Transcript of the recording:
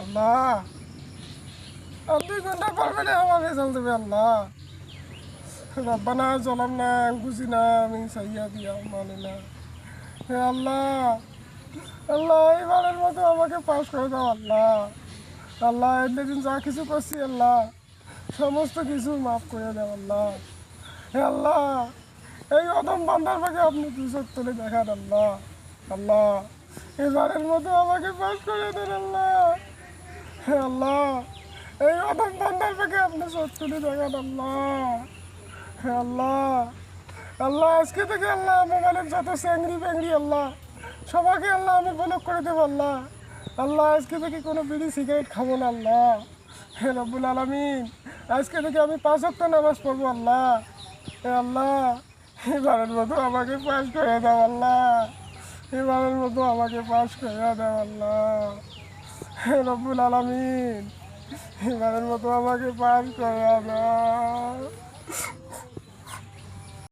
আল্লাহ আর 2 ঘন্টা পর মানে আমার রেজাল্ট দেবে আল্লাহ। রব্বানা জালামনা আনফুসানা মিন সাইয়্যাতি আমালিনা। হে আল্লাহ, আল্লাহ এবারের মতো আমাকে পাস করে দাও আল্লাহ। আল্লাহ এতদিন যা কিছু করছি আল্লাহ সমস্ত কিছু মাফ করে দাও আল্লাহ। হে আল্লাহ, এই অদম বান্দার পাকে আপনি দু চোখ তুলে দেখান আল্লাহ। আল্লাহ এবারের মতো আমাকে পাস করে দেন আল্লাহ। হে আল্লাহ, এই অদম বান্দার পাকে আপনি চোখ তুলে দেখান আল্লাহ। হে আল্লাহ, আল্লাহ আজকে থেকে আল্লাহ মোবাইলের যত চ্যাংড়ি প্যাংড়ি আল্লাহ সবাইকে আল্লাহ আমি ব্লক করে দেবো আল্লাহ। আল্লাহ আজকে থেকে কোনো বিড়ি সিগারেট খাবো না আল্লাহ। হে রব্বুল আলামিন, আজকে থেকে আমি 5 ওয়াক্ত নামাজ পড়বো আল্লাহ। হে আল্লাহ, এবারের মতো আমাকে পাস করে দাও আল্লাহ। এবারের মতো আমাকে পাস করে দাও আল্লাহ। হে রব্বুল আলামিন, এবারের মতো আমাকে পাস করে দাও।